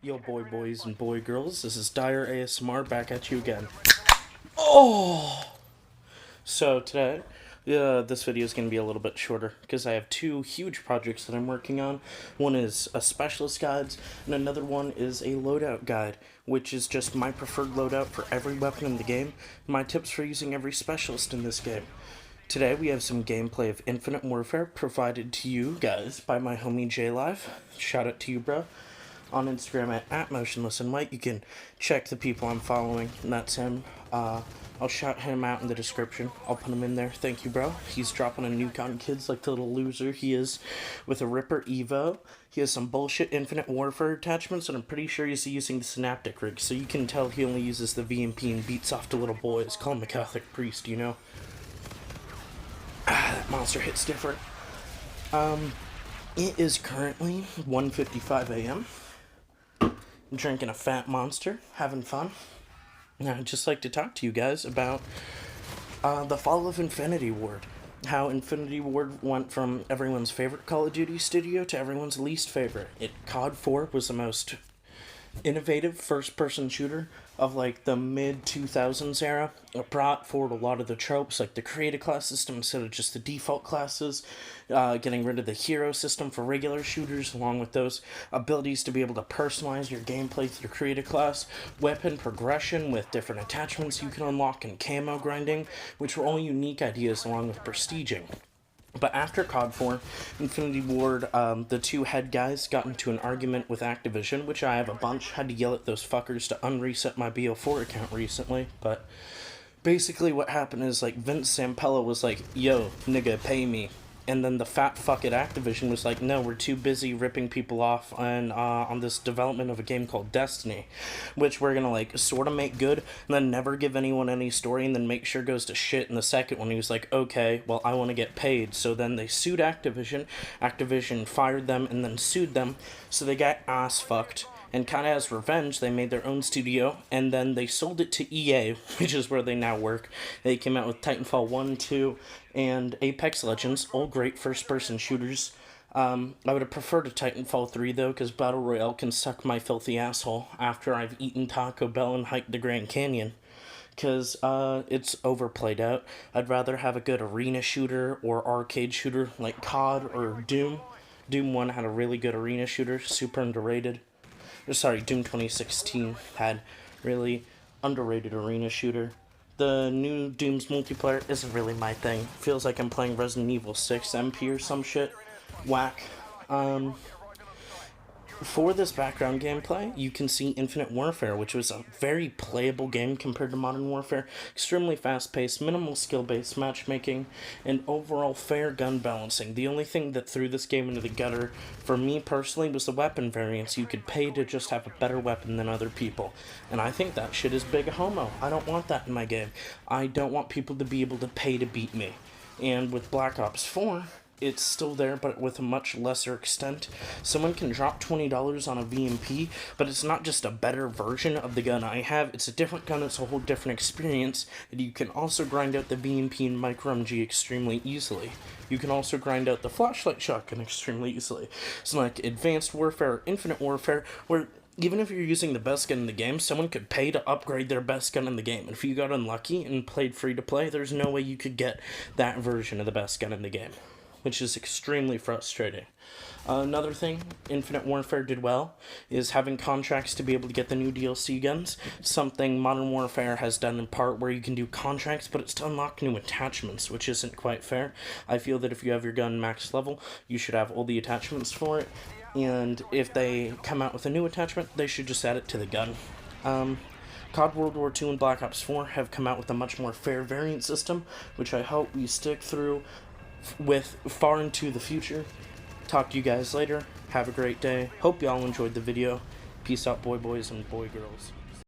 Yo, boys and boy girls, this is Dire ASMR back at you again. Oh! So today, this video is going to be a little bit shorter because I have two huge projects that I'm working on. One is a specialist guides, and another one is a loadout guide, which is just my preferred loadout for every weapon in the game, my tips for using every specialist in this game. Today we have some gameplay of Infinite Warfare provided to you guys by my homie JLive. Shout out to you, bro. On Instagram at @motionlessandwhite. You can check the people I'm following, and that's him. I'll shout him out in the description. I'll put him in there. Thank you, bro. He's dropping a new gun, kids, like the little loser he is, with a Ripper Evo. He has some bullshit Infinite Warfare attachments, and I'm pretty sure he's using the Synaptic rig, so you can tell he only uses the VMP and beats off to little boys. Call him a Catholic priest, you know? That monster hits different. It is currently 1:55 a.m. Drinking a fat monster, having fun. Now, I'd just like to talk to you guys about the fall of Infinity Ward. How Infinity Ward went from everyone's favorite Call of Duty studio to everyone's least favorite. COD 4 was the most innovative first-person shooter of like the mid-2000s era. It brought forward a lot of the tropes, like the create a class system instead of just the default classes, getting rid of the hero system for regular shooters, along with those abilities to be able to personalize your gameplay through create a class, weapon progression with different attachments you can unlock, and camo grinding, which were all unique ideas along with prestiging. But after COD 4, Infinity Ward, the two head guys got into an argument with Activision, which I have a bunch. Had to yell at those fuckers to unreset my BO4 account recently. But basically what happened is, like, Vince Zampella was like, yo, nigga, pay me. And then the fat fuck at Activision was like, no, we're too busy ripping people off on this development of a game called Destiny, which we're gonna, like, sort of make good, and then never give anyone any story, and then make sure it goes to shit in the second one. He was like, okay, well, I want to get paid. So then they sued Activision. Activision fired them and then sued them, so they got ass fucked. And kind of as revenge, they made their own studio, and then they sold it to EA, which is where they now work. They came out with Titanfall 1, 2, and Apex Legends, all great first-person shooters. I would have preferred a Titanfall 3, though, because Battle Royale can suck my filthy asshole after I've eaten Taco Bell and hiked the Grand Canyon. Because it's overplayed out. I'd rather have a good arena shooter or arcade shooter like COD or Doom. Doom 1 had a really good arena shooter, super underrated. Sorry, Doom 2016 had really underrated arena shooter. The new Doom's multiplayer isn't really my thing. Feels like I'm playing Resident Evil 6 MP or some shit. Whack. For this background gameplay, you can see Infinite Warfare, which was a very playable game compared to Modern Warfare. Extremely fast-paced, minimal skill-based matchmaking, and overall fair gun balancing. The only thing that threw this game into the gutter, for me personally, was the weapon variants. You could pay to just have a better weapon than other people. And I think that shit is big homo. I don't want that in my game. I don't want people to be able to pay to beat me. And with Black Ops 4... it's still there, but with a much lesser extent. Someone can drop $20 on a VMP, but it's not just a better version of the gun I have. It's a different gun, it's a whole different experience, and you can also grind out the VMP and micro-MG extremely easily. You can also grind out the flashlight shotgun extremely easily. It's like Advanced Warfare or Infinite Warfare, where even if you're using the best gun in the game, someone could pay to upgrade their best gun in the game. And if you got unlucky and played free-to-play, there's no way you could get that version of the best gun in the game, which is extremely frustrating. Another thing Infinite Warfare did well is having contracts to be able to get the new DLC guns, something Modern Warfare has done in part, where you can do contracts, but it's to unlock new attachments, which isn't quite fair. I feel that if you have your gun max level, you should have all the attachments for it, and if they come out with a new attachment, they should just add it to the gun. COD World War II and Black Ops 4 have come out with a much more fair variant system, which I hope we stick through with far into the future. Talk to you guys later. Have a great day. Hope y'all enjoyed the video. Peace out, boys and boy girls.